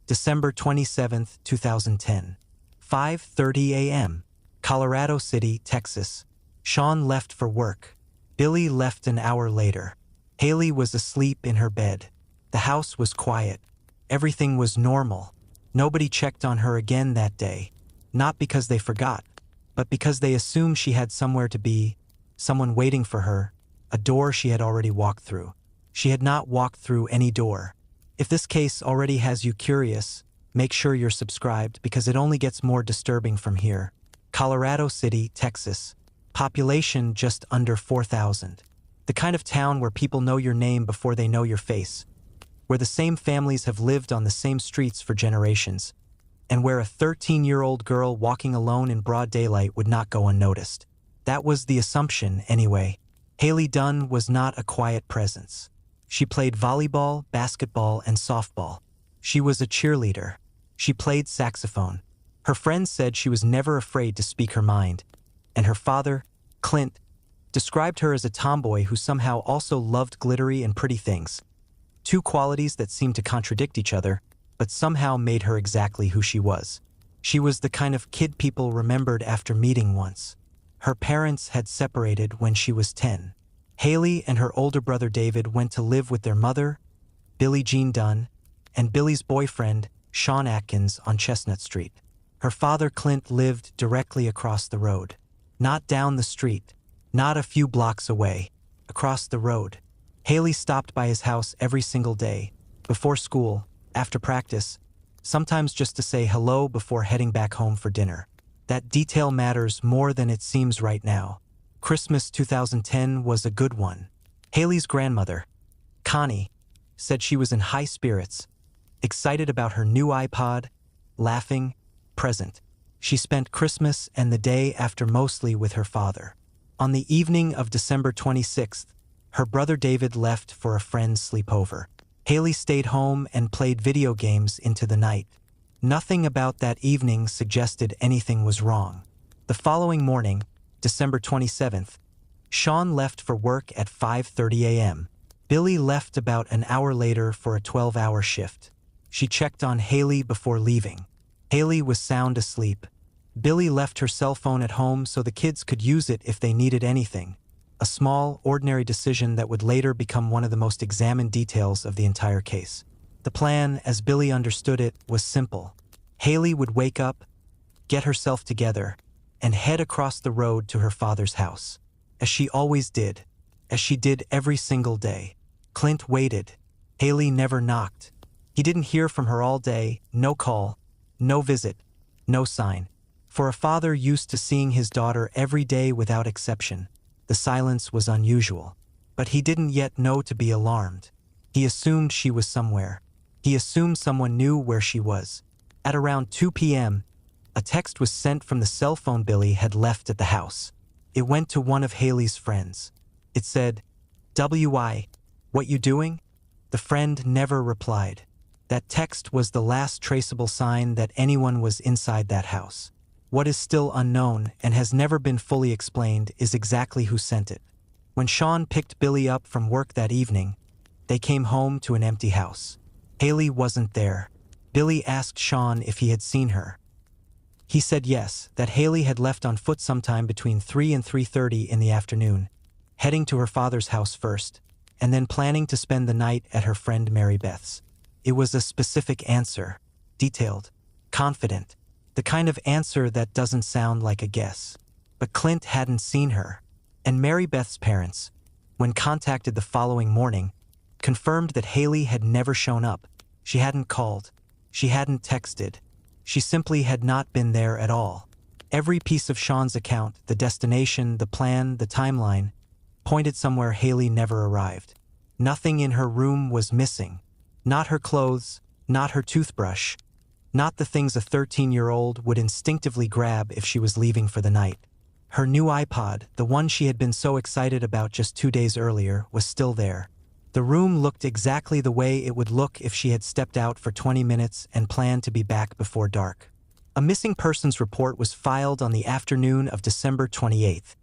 December 27, 2010. 5:30 a.m. Colorado City, Texas. Shawn left for work. Billy left an hour later. Haley was asleep in her bed. The house was quiet. Everything was normal. Nobody checked on her again that day. Not because they forgot, but because they assumed she had somewhere to be, someone waiting for her, a door she had already walked through. She had not walked through any door. If this case already has you curious, make sure you're subscribed because it only gets more disturbing from here. Colorado City, Texas. Population just under 4,000. The kind of town where people know your name before they know your face, where the same families have lived on the same streets for generations, and where a 13-year-old girl walking alone in broad daylight would not go unnoticed. That was the assumption, anyway. Haley Dunn was not a quiet presence. She played volleyball, basketball, and softball. She was a cheerleader. She played saxophone. Her friends said she was never afraid to speak her mind, and her father, Clint, described her as a tomboy who somehow also loved glittery and pretty things. Two qualities that seemed to contradict each other, but somehow made her exactly who she was. She was the kind of kid people remembered after meeting once. Her parents had separated when she was 10. Haley and her older brother David went to live with their mother, Billie Jean Dunn, and Billy's boyfriend, Shawn Atkins, on Chestnut Street. Her father, Clint, lived directly across the road. Not down the street, not a few blocks away, across the road. Haley stopped by his house every single day, before school, after practice, sometimes just to say hello before heading back home for dinner. That detail matters more than it seems right now. Christmas 2010 was a good one. Haley's grandmother, Connie, said she was in high spirits, excited about her new iPod, laughing, present. She spent Christmas and the day after mostly with her father. On the evening of December 26th, her brother David left for a friend's sleepover. Haley stayed home and played video games into the night. Nothing about that evening suggested anything was wrong. The following morning, December 27th, Shawn left for work at 5:30 a.m. Billy left about an hour later for a 12-hour shift. She checked on Haley before leaving. Haley was sound asleep. Billy left her cell phone at home so the kids could use it if they needed anything. A small, ordinary decision that would later become one of the most examined details of the entire case. The plan, as Billy understood it, was simple. Haley would wake up, get herself together, and head across the road to her father's house, as she always did, as she did every single day. Clint waited. Haley never knocked. He didn't hear from her all day, no call, no visit, no sign. For a father used to seeing his daughter every day without exception, the silence was unusual. But he didn't yet know to be alarmed. He assumed she was somewhere. He assumed someone knew where she was. At around 2 p.m., a text was sent from the cell phone Billy had left at the house. It went to one of Haley's friends. It said, "W.I., what you doing?" The friend never replied. That text was the last traceable sign that anyone was inside that house. What is still unknown and has never been fully explained is exactly who sent it. When Shawn picked Billy up from work that evening, they came home to an empty house. Haley wasn't there. Billy asked Shawn if he had seen her. He said yes, that Haley had left on foot sometime between 3 and 3:30 in the afternoon, heading to her father's house first, and then planning to spend the night at her friend Mary Beth's. It was a specific answer, detailed, confident, the kind of answer that doesn't sound like a guess. But Clint hadn't seen her, and Mary Beth's parents, when contacted the following morning, confirmed that Haley had never shown up. She hadn't called. She hadn't texted. She simply had not been there at all. Every piece of Shawn's account, the destination, the plan, the timeline, pointed somewhere Haley never arrived. Nothing in her room was missing. Not her clothes, not her toothbrush, not the things a 13-year-old would instinctively grab if she was leaving for the night. Her new iPod, the one she had been so excited about just 2 days earlier, was still there. The room looked exactly the way it would look if she had stepped out for 20 minutes and planned to be back before dark. A missing persons report was filed on the afternoon of December 28th.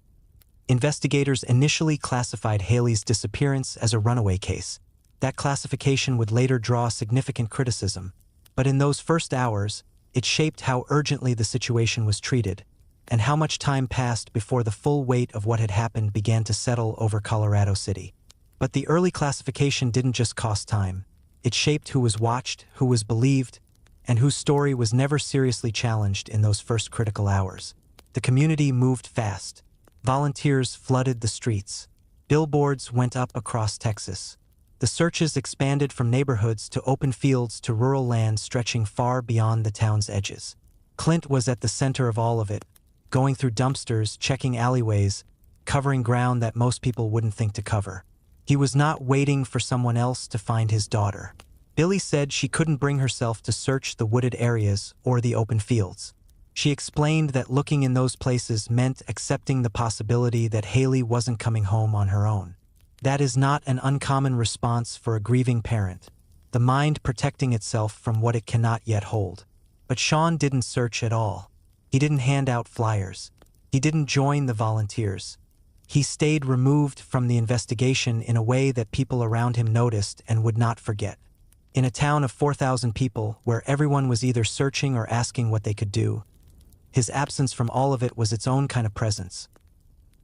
Investigators initially classified Haley's disappearance as a runaway case. That classification would later draw significant criticism. But in those first hours, it shaped how urgently the situation was treated, and how much time passed before the full weight of what had happened began to settle over Colorado City. But the early classification didn't just cost time. It shaped who was watched, who was believed, and whose story was never seriously challenged in those first critical hours. The community moved fast. Volunteers flooded the streets. Billboards went up across Texas. The searches expanded from neighborhoods to open fields to rural land stretching far beyond the town's edges. Clint was at the center of all of it, going through dumpsters, checking alleyways, covering ground that most people wouldn't think to cover. He was not waiting for someone else to find his daughter. Billy said she couldn't bring herself to search the wooded areas or the open fields. She explained that looking in those places meant accepting the possibility that Haley wasn't coming home on her own. That is not an uncommon response for a grieving parent, the mind protecting itself from what it cannot yet hold. But Shawn didn't search at all. He didn't hand out flyers. He didn't join the volunteers. He stayed removed from the investigation in a way that people around him noticed and would not forget. In a town of 4,000 people, where everyone was either searching or asking what they could do, his absence from all of it was its own kind of presence.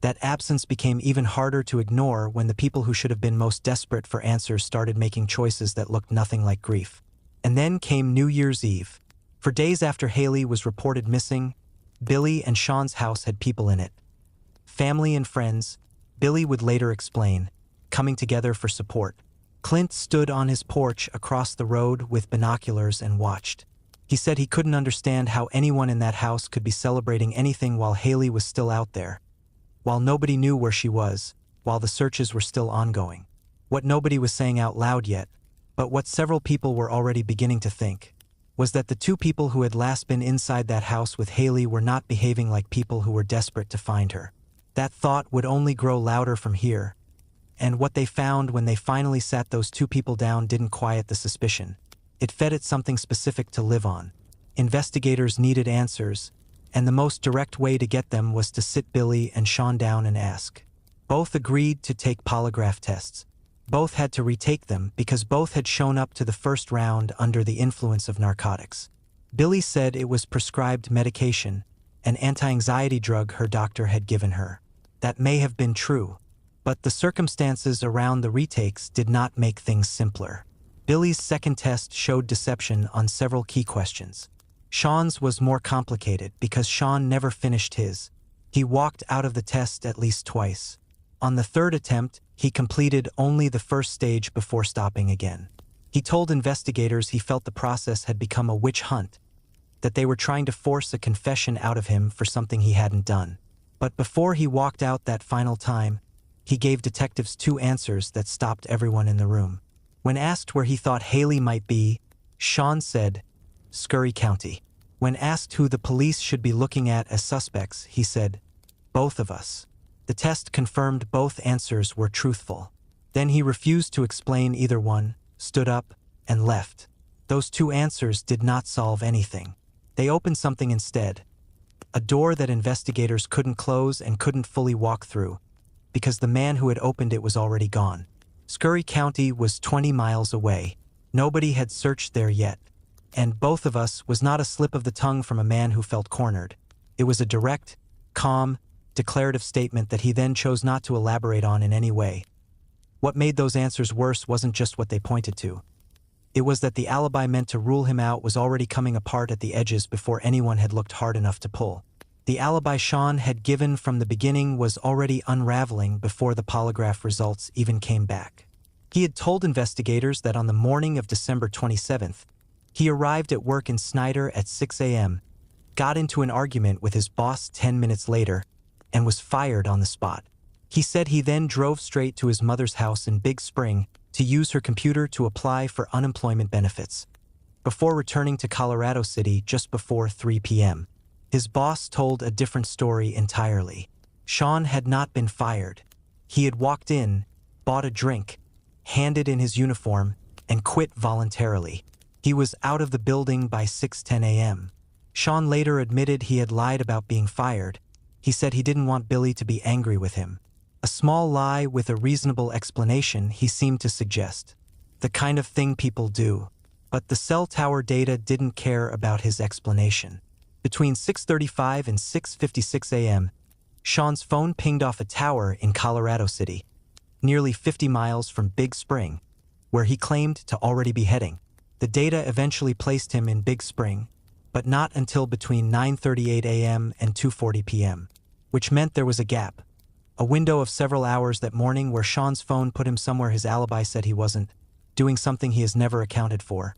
That absence became even harder to ignore when the people who should have been most desperate for answers started making choices that looked nothing like grief. And then came New Year's Eve. For days after Haley was reported missing, Billy and Shawn's house had people in it. Family and friends, Billy would later explain, coming together for support. Clint stood on his porch across the road with binoculars and watched. He said he couldn't understand how anyone in that house could be celebrating anything while Haley was still out there, while nobody knew where she was, while the searches were still ongoing. What nobody was saying out loud yet, but what several people were already beginning to think, was that the two people who had last been inside that house with Haley were not behaving like people who were desperate to find her. That thought would only grow louder from here, and what they found when they finally sat those two people down didn't quiet the suspicion. It fed it something specific to live on. Investigators needed answers, and the most direct way to get them was to sit Billy and Shawn down and ask. Both agreed to take polygraph tests. Both had to retake them because both had shown up to the first round under the influence of narcotics. Billy said it was prescribed medication, an anti-anxiety drug her doctor had given her. That may have been true, but the circumstances around the retakes did not make things simpler. Billy's second test showed deception on several key questions. Shawn's was more complicated because Shawn never finished his. He walked out of the test at least twice. On the third attempt, he completed only the first stage before stopping again. He told investigators he felt the process had become a witch hunt, that they were trying to force a confession out of him for something he hadn't done. But before he walked out that final time, he gave detectives two answers that stopped everyone in the room. When asked where he thought Haley might be, Shawn said, Scurry County. When asked who the police should be looking at as suspects, he said, both of us. The test confirmed both answers were truthful. Then he refused to explain either one, stood up, and left. Those two answers did not solve anything. They opened something instead. A door that investigators couldn't close and couldn't fully walk through, because the man who had opened it was already gone. Scurry County was 20 miles away. Nobody had searched there yet. And both of us was not a slip of the tongue from a man who felt cornered. It was a direct, calm, declarative statement that he then chose not to elaborate on in any way. What made those answers worse wasn't just what they pointed to. It was that the alibi meant to rule him out was already coming apart at the edges before anyone had looked hard enough to pull. The alibi Shawn had given from the beginning was already unraveling before the polygraph results even came back. He had told investigators that on the morning of December 27th, he arrived at work in Snyder at 6 a.m., got into an argument with his boss 10 minutes later, and was fired on the spot. He said he then drove straight to his mother's house in Big Spring to use her computer to apply for unemployment benefits, before returning to Colorado City just before 3 p.m. His boss told a different story entirely. Shawn had not been fired. He had walked in, bought a drink, handed in his uniform, and quit voluntarily. He was out of the building by 6:10 a.m. Shawn later admitted he had lied about being fired. He said he didn't want Billy to be angry with him. A small lie with a reasonable explanation, he seemed to suggest. The kind of thing people do. But the cell tower data didn't care about his explanation. Between 6:35 and 6:56 a.m., Shawn's phone pinged off a tower in Colorado City, nearly 50 miles from Big Spring, where he claimed to already be heading. The data eventually placed him in Big Spring, but not until between 9:38 a.m. and 2:40 p.m., which meant there was a gap, a window of several hours that morning where Shawn's phone put him somewhere his alibi said he wasn't, doing something he has never accounted for.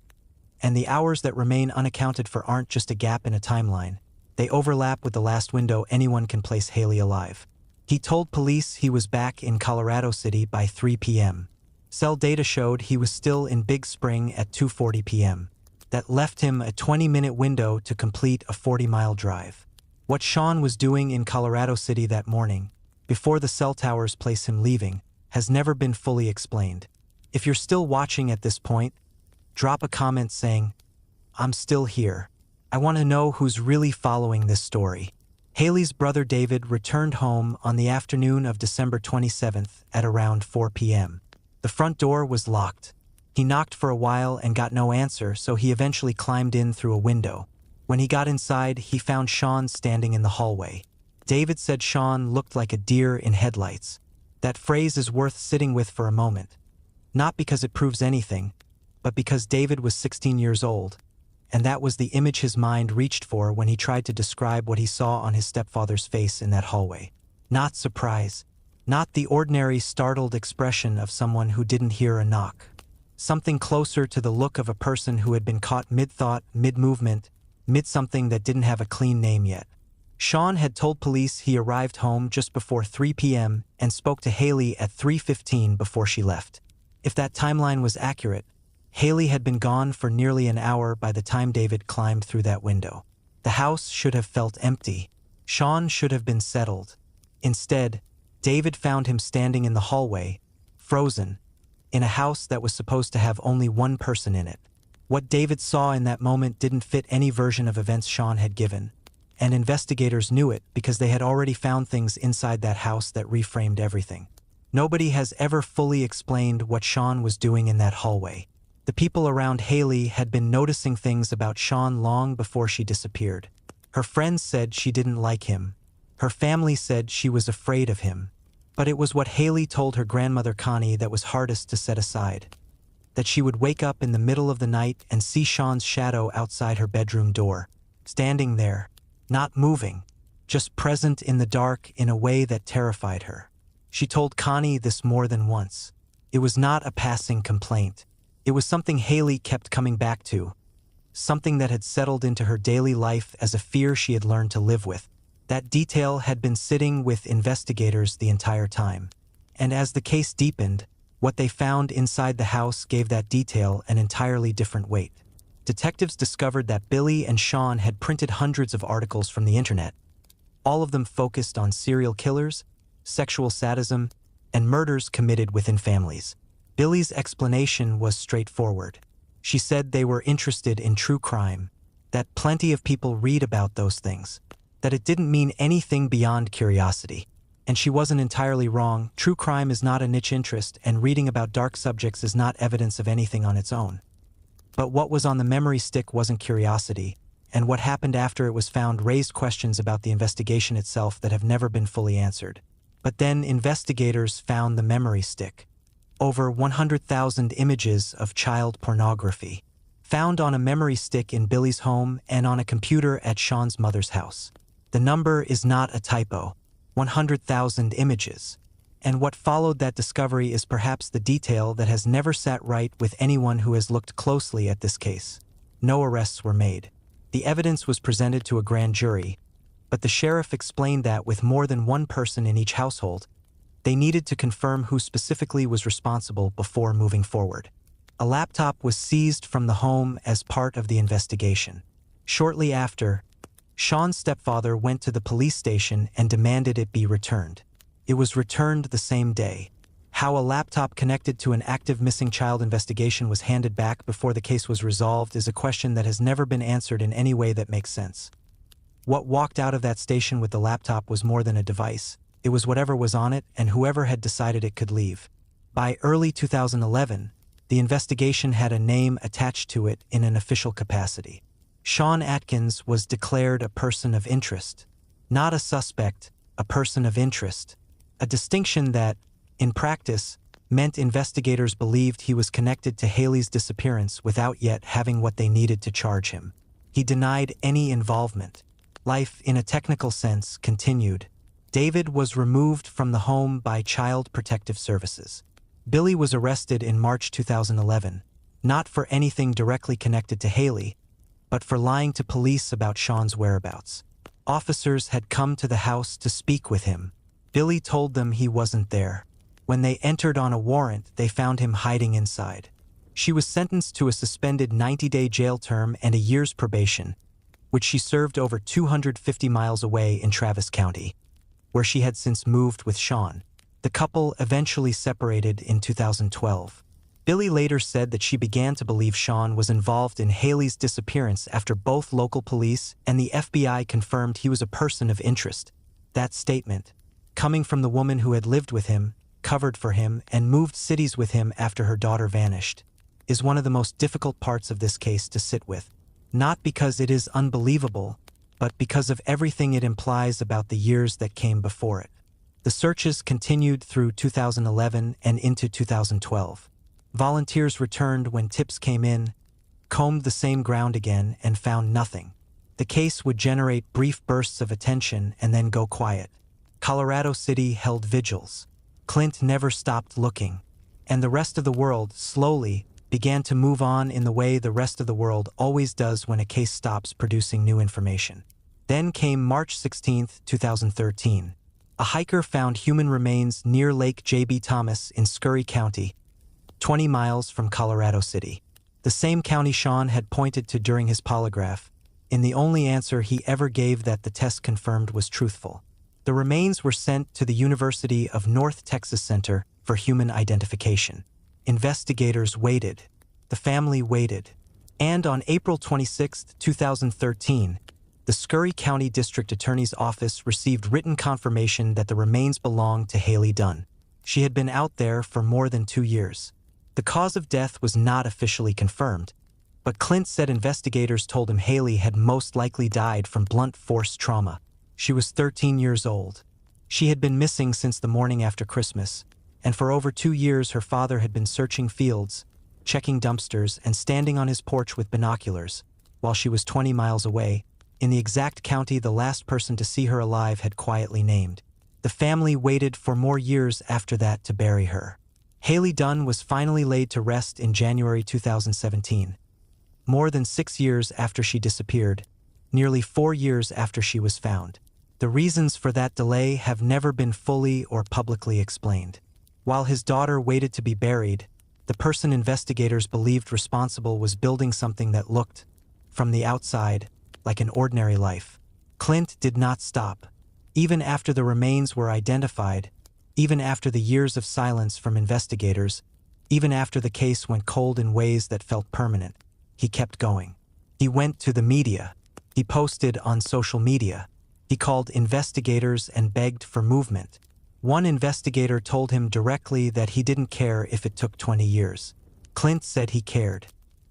And the hours that remain unaccounted for aren't just a gap in a timeline. They overlap with the last window anyone can place Haley alive. He told police he was back in Colorado City by 3 p.m. Cell data showed he was still in Big Spring at 2:40 p.m. That left him a 20-minute window to complete a 40-mile drive. What Shawn was doing in Colorado City that morning, before the cell towers place him leaving, has never been fully explained. If you're still watching at this point, drop a comment saying, "I'm still here. I want to know who's really following this story." Haley's brother David returned home on the afternoon of December 27th at around 4 p.m. The front door was locked. He knocked for a while and got no answer, so he eventually climbed in through a window. When he got inside, he found Shawn standing in the hallway. David said Shawn looked like a deer in headlights. That phrase is worth sitting with for a moment. Not because it proves anything, but because David was 16 years old, and that was the image his mind reached for when he tried to describe what he saw on his stepfather's face in that hallway. Not surprise. Not the ordinary startled expression of someone who didn't hear a knock. Something closer to the look of a person who had been caught mid-thought, mid-movement, mid-something that didn't have a clean name yet. Shawn had told police he arrived home just before 3 p.m. and spoke to Haley at 3:15 before she left. If that timeline was accurate, Haley had been gone for nearly an hour by the time David climbed through that window. The house should have felt empty. Shawn should have been settled. Instead, David found him standing in the hallway, frozen, in a house that was supposed to have only one person in it. What David saw in that moment didn't fit any version of events Shawn had given, and investigators knew it because they had already found things inside that house that reframed everything. Nobody has ever fully explained what Shawn was doing in that hallway. The people around Haley had been noticing things about Shawn long before she disappeared. Her friends said she didn't like him. Her family said she was afraid of him. But it was what Haley told her grandmother Connie that was hardest to set aside. That she would wake up in the middle of the night and see Shawn's shadow outside her bedroom door, standing there, not moving, just present in the dark in a way that terrified her. She told Connie this more than once. It was not a passing complaint. It was something Haley kept coming back to, something that had settled into her daily life as a fear she had learned to live with. That detail had been sitting with investigators the entire time. And as the case deepened, what they found inside the house gave that detail an entirely different weight. Detectives discovered that Billy and Shawn had printed hundreds of articles from the internet, all of them focused on serial killers, sexual sadism, and murders committed within families. Billy's explanation was straightforward. She said they were interested in true crime, that plenty of people read about those things, that it didn't mean anything beyond curiosity. And she wasn't entirely wrong. True crime is not a niche interest, and reading about dark subjects is not evidence of anything on its own. But what was on the memory stick wasn't curiosity, and what happened after it was found raised questions about the investigation itself that have never been fully answered. But then investigators found the memory stick. Over 100,000 images of child pornography, found on a memory stick in Billy's home and on a computer at Shawn's mother's house. The number is not a typo. 100,000 images. And what followed that discovery is perhaps the detail that has never sat right with anyone who has looked closely at this case. No arrests were made. The evidence was presented to a grand jury, but the sheriff explained that with more than one person in each household, they needed to confirm who specifically was responsible before moving forward. A laptop was seized from the home as part of the investigation. Shortly after, Shawn's stepfather went to the police station and demanded it be returned. It was returned the same day. How a laptop connected to an active missing child investigation was handed back before the case was resolved is a question that has never been answered in any way that makes sense. What walked out of that station with the laptop was more than a device. It was whatever was on it and whoever had decided it could leave. By early 2011, The investigation had a name attached to it in an official capacity. Shawn Atkins was declared a person of interest. Not a suspect, a person of interest. A distinction that, in practice, meant investigators believed he was connected to Haley's disappearance without yet having what they needed to charge him. He denied any involvement. Life, in a technical sense, continued. David was removed from the home by Child Protective Services. Billy was arrested in March 2011, not for anything directly connected to Haley, but for lying to police about Shawn's whereabouts. Officers had come to the house to speak with him. Billy told them he wasn't there. When they entered on a warrant, they found him hiding inside. She was sentenced to a suspended 90-day jail term and a year's probation, which she served over 250 miles away in Travis County, where she had since moved with Shawn. The couple eventually separated in 2012. Billy later said that she began to believe Shawn was involved in Haley's disappearance after both local police and the FBI confirmed he was a person of interest. That statement, coming from the woman who had lived with him, covered for him, and moved cities with him after her daughter vanished, is one of the most difficult parts of this case to sit with. Not because it is unbelievable, but because of everything it implies about the years that came before it. The searches continued through 2011 and into 2012. Volunteers returned when tips came in, combed the same ground again, and found nothing. The case would generate brief bursts of attention and then go quiet. Colorado City held vigils. Clint never stopped looking. And the rest of the world, slowly, began to move on in the way the rest of the world always does when a case stops producing new information. Then came March 16, 2013. A hiker found human remains near Lake J.B. Thomas in Scurry County, 20 miles from Colorado City. The same county Shawn had pointed to during his polygraph, in the only answer he ever gave that the test confirmed was truthful. The remains were sent to the University of North Texas Center for Human Identification. Investigators waited. The family waited. And on April 26, 2013, the Scurry County District Attorney's Office received written confirmation that the remains belonged to Haley Dunn. She had been out there for more than 2 years. The cause of death was not officially confirmed, but Clint said investigators told him Haley had most likely died from blunt force trauma. She was 13 years old. She had been missing since the morning after Christmas, and for over 2 years her father had been searching fields, checking dumpsters, and standing on his porch with binoculars, while she was 20 miles away, in the exact county the last person to see her alive had quietly named. The family waited for more years after that to bury her. Haley Dunn was finally laid to rest in January 2017. More than 6 years after she disappeared, nearly 4 years after she was found. The reasons for that delay have never been fully or publicly explained. While his daughter waited to be buried, the person investigators believed responsible was building something that looked, from the outside, like an ordinary life. Clint did not stop. Even after the remains were identified, even after the years of silence from investigators, even after the case went cold in ways that felt permanent, he kept going. He went to the media. He posted on social media. He called investigators and begged for movement. One investigator told him directly that he didn't care if it took 20 years. Clint said he cared.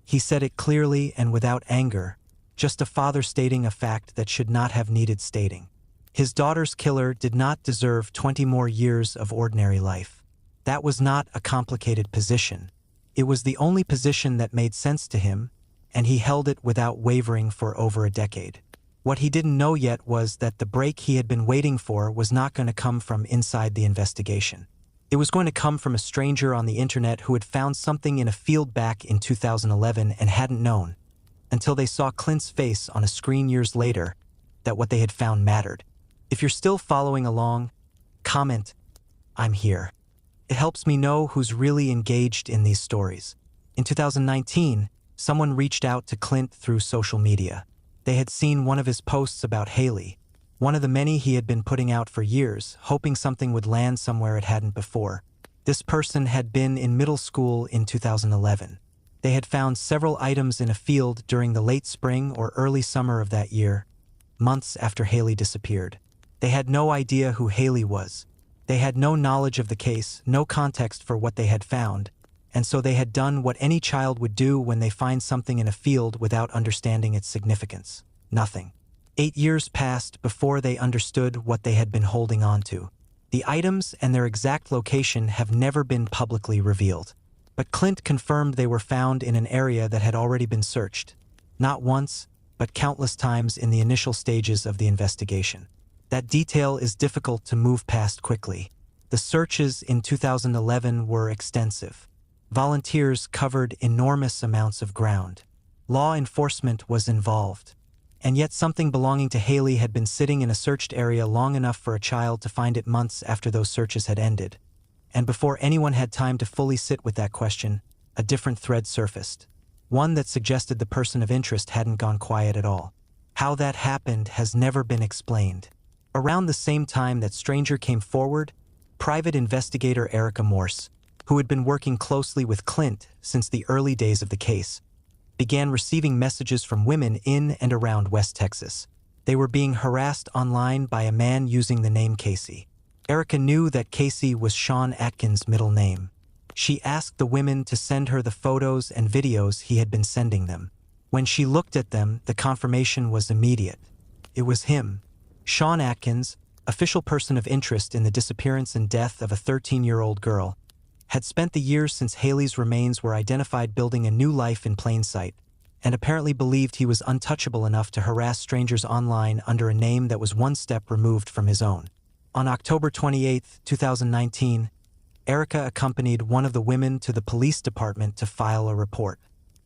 He said it clearly and without anger, just a father stating a fact that should not have needed stating. His daughter's killer did not deserve 20 more years of ordinary life. That was not a complicated position. It was the only position that made sense to him, and he held it without wavering for over a decade. What he didn't know yet was that the break he had been waiting for was not going to come from inside the investigation. It was going to come from a stranger on the internet who had found something in a field back in 2011 and hadn't known, until they saw Clint's face on a screen years later, that what they had found mattered. If you're still following along, comment, "I'm here." It helps me know who's really engaged in these stories. In 2019, someone reached out to Clint through social media. They had seen one of his posts about Haley, one of the many he had been putting out for years, hoping something would land somewhere it hadn't before. This person had been in middle school in 2011. They had found several items in a field during the late spring or early summer of that year, months after Haley disappeared. They had no idea who Haley was. They had no knowledge of the case, no context for what they had found, and so they had done what any child would do when they find something in a field without understanding its significance. Nothing. 8 years passed before they understood what they had been holding on to. The items and their exact location have never been publicly revealed. But Clint confirmed they were found in an area that had already been searched. Not once, but countless times in the initial stages of the investigation. That detail is difficult to move past quickly. The searches in 2011 were extensive. Volunteers covered enormous amounts of ground. Law enforcement was involved. And yet something belonging to Haley had been sitting in a searched area long enough for a child to find it months after those searches had ended. And before anyone had time to fully sit with that question, a different thread surfaced. One that suggested the person of interest hadn't gone quiet at all. How that happened has never been explained. Around the same time that stranger came forward, private investigator Erica Morse, who had been working closely with Clint since the early days of the case, began receiving messages from women in and around West Texas. They were being harassed online by a man using the name Casey. Erica knew that Casey was Shawn Atkins' middle name. She asked the women to send her the photos and videos he had been sending them. When she looked at them, the confirmation was immediate. It was him, Shawn Atkins, official person of interest in the disappearance and death of a 13-year-old girl, had spent the years since Haley's remains were identified building a new life in plain sight, and apparently believed he was untouchable enough to harass strangers online under a name that was one step removed from his own. On October 28, 2019, Erica accompanied one of the women to the police department to file a report.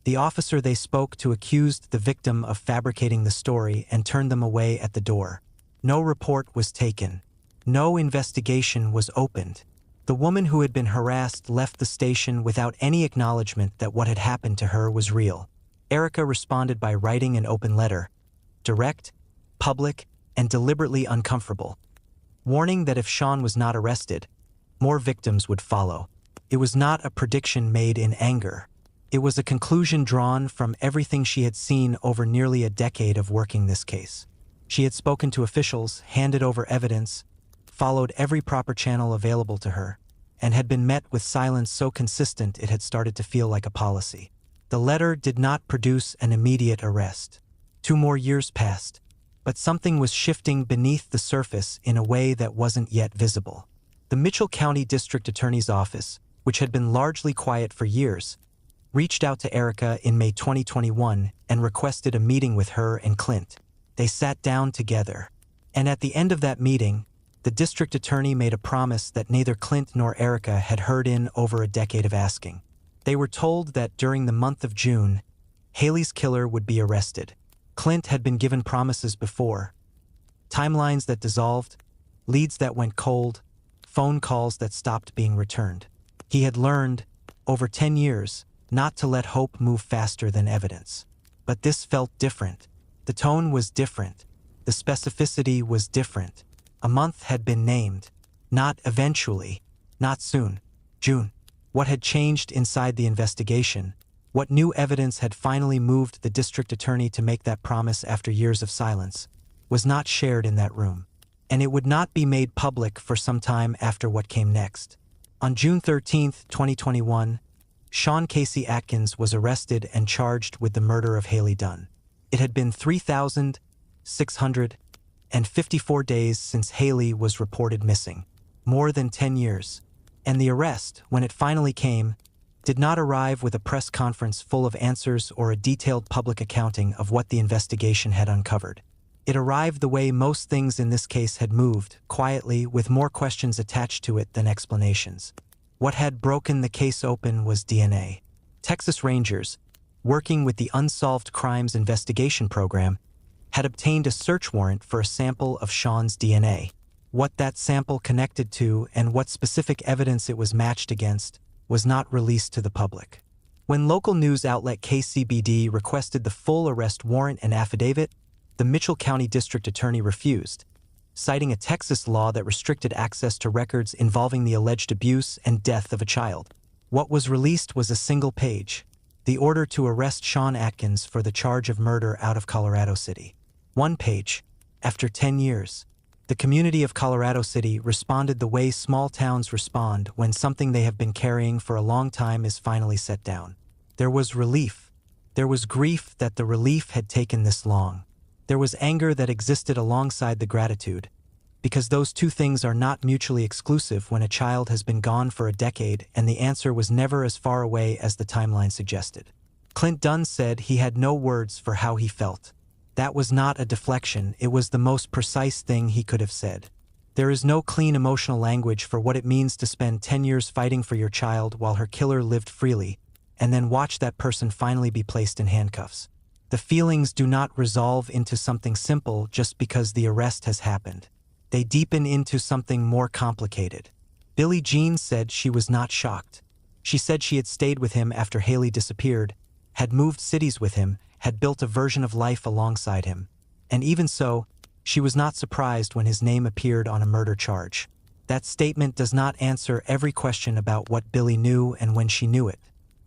The officer they spoke to accused the victim of fabricating the story and turned them away at the door. No report was taken. No investigation was opened. The woman who had been harassed left the station without any acknowledgement that what had happened to her was real. Erica responded by writing an open letter, direct, public, and deliberately uncomfortable, warning that if Shawn was not arrested, more victims would follow. It was not a prediction made in anger. It was a conclusion drawn from everything she had seen over nearly a decade of working this case. She had spoken to officials, handed over evidence, followed every proper channel available to her, and had been met with silence so consistent it had started to feel like a policy. The letter did not produce an immediate arrest. 2 more years passed, but something was shifting beneath the surface in a way that wasn't yet visible. The Mitchell County District Attorney's Office, which had been largely quiet for years, reached out to Erica in May 2021 and requested a meeting with her and Clint. They sat down together, and at the end of that meeting, the district attorney made a promise that neither Clint nor Erica had heard in over a decade of asking. They were told that during the month of June, Haley's killer would be arrested. Clint had been given promises before. Timelines that dissolved, leads that went cold, phone calls that stopped being returned. He had learned, over 10 years, not to let hope move faster than evidence. But this felt different. The tone was different. The specificity was different. A month had been named. Not eventually. Not soon. June. What had changed inside the investigation? What new evidence had finally moved the district attorney to make that promise after years of silence? Was not shared in that room. And it would not be made public for some time after what came next. On June 13, 2021, Shawn Casey Atkins was arrested and charged with the murder of Haley Dunn. It had been 3,654 days since Haley was reported missing, more than 10 years. And the arrest, when it finally came, did not arrive with a press conference full of answers or a detailed public accounting of what the investigation had uncovered. It arrived the way most things in this case had moved, quietly, with more questions attached to it than explanations. What had broken the case open was DNA. Texas Rangers, working with the Unsolved Crimes Investigation Program, had obtained a search warrant for a sample of Shawn's DNA. What that sample connected to and what specific evidence it was matched against was not released to the public. When local news outlet KCBD requested the full arrest warrant and affidavit, the Mitchell County District Attorney refused, citing a Texas law that restricted access to records involving the alleged abuse and death of a child. What was released was a single page, the order to arrest Shawn Atkins for the charge of murder out of Colorado City. 1 page, after 10 years. The community of Colorado City responded the way small towns respond when something they have been carrying for a long time is finally set down. There was relief. There was grief that the relief had taken this long. There was anger that existed alongside the gratitude, because those two things are not mutually exclusive when a child has been gone for a decade and the answer was never as far away as the timeline suggested. Clint Dunn said he had no words for how he felt. That was not a deflection, it was the most precise thing he could have said. There is no clean emotional language for what it means to spend 10 years fighting for your child while her killer lived freely, and then watch that person finally be placed in handcuffs. The feelings do not resolve into something simple just because the arrest has happened. They deepen into something more complicated. Billie Jean said she was not shocked. She said she had stayed with him after Haley disappeared, had moved cities with him, had built a version of life alongside him. And even so, she was not surprised when his name appeared on a murder charge. That statement does not answer every question about what Billie knew and when she knew it.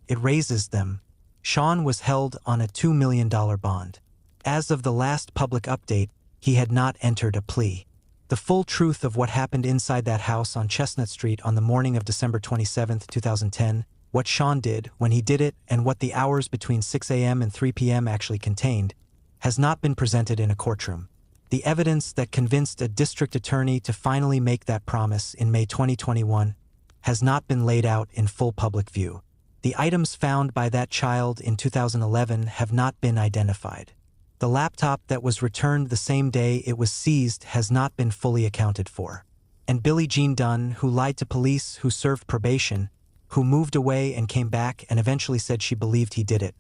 It raises them. Shawn was held on a $2 million bond. As of the last public update, he had not entered a plea. The full truth of what happened inside that house on Chestnut Street on the morning of December 27, 2010, what Shawn did, when he did it, and what the hours between 6 a.m. and 3 p.m. actually contained, has not been presented in a courtroom. The evidence that convinced a district attorney to finally make that promise in May 2021 has not been laid out in full public view. The items found by that child in 2011 have not been identified. The laptop that was returned the same day it was seized has not been fully accounted for. And Billie Jean Dunn, who lied to police, who served probation, who moved away and came back and eventually said she believed he did it,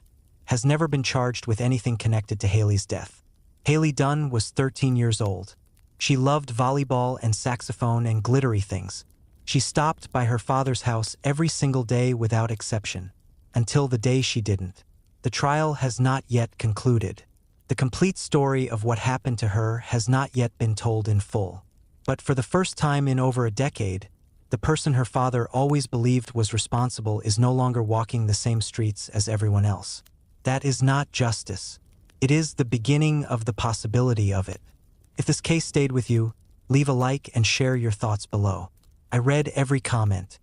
has never been charged with anything connected to Haley's death. Haley Dunn was 13 years old. She loved volleyball and saxophone and glittery things. She stopped by her father's house every single day without exception, until the day she didn't. The trial has not yet concluded. The complete story of what happened to her has not yet been told in full. But for the first time in over a decade, the person her father always believed was responsible is no longer walking the same streets as everyone else. That is not justice. It is the beginning of the possibility of it. If this case stayed with you, leave a like and share your thoughts below. I read every comment.